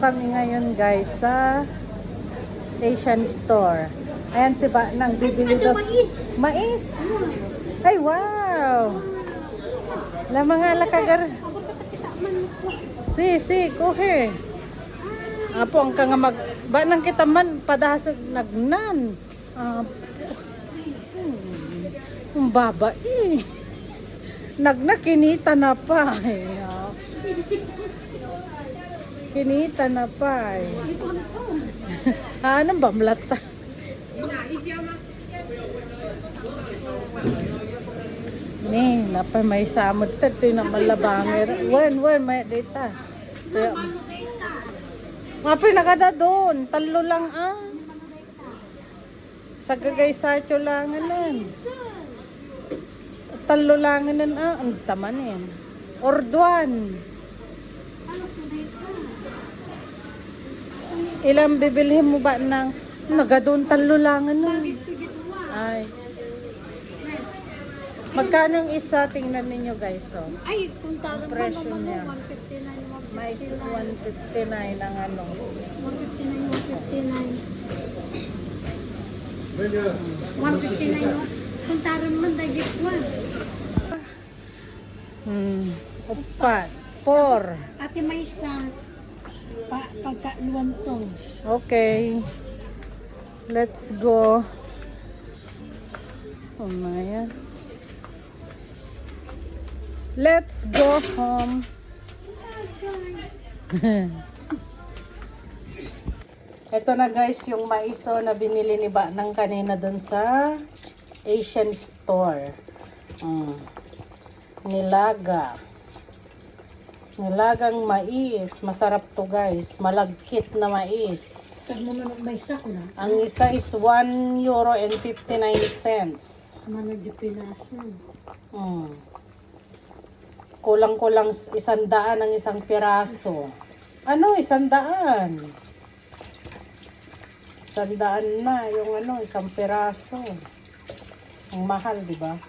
kami ngayon guys sa Asian store. Ayan si Ba nang bibili daw. Mais. Ay wow. La mga lakagar. Si, kuhe. Apo ang kanga mag ba nang kita man padahas nagnan. Ang baba eh. Nagnakinita na pa eh. Kinita na pa eh. Anong bamlata? Ni, napay may samod ta. Ito yung malabanger. Wen, may data. Mapay nakada doon. Talo lang ah. Sa gagay sacho langanan. Talo langanan ah. Ang tamanin. Orduan. Ilang bibilhin mo ba ng nagadun talo langanan? Ay. Magkano yung isa? Tingnan ninyo guys. Oh. Ay, kung tarang ba Presyo naman niya. 159, 159. Mais 159 ang ano. 159, 159. 159, kung tarang man dagit one. Upat. 4. Ate mais na pagkaluan to. Okay. Let's go. Oh my. Let's go home. Ito na guys yung maiso na binili ni Banang kanina dun sa Asian store. Nilaga. Nilagang mais. Masarap to guys. Malagkit na mais. Pag naman may sak na. Ang isa is €1.59. Manag di pinasan. Kulang-kulang 100 ang isang piraso. Ano, 100? 100 na yung ano, isang piraso. Ang mahal, di ba?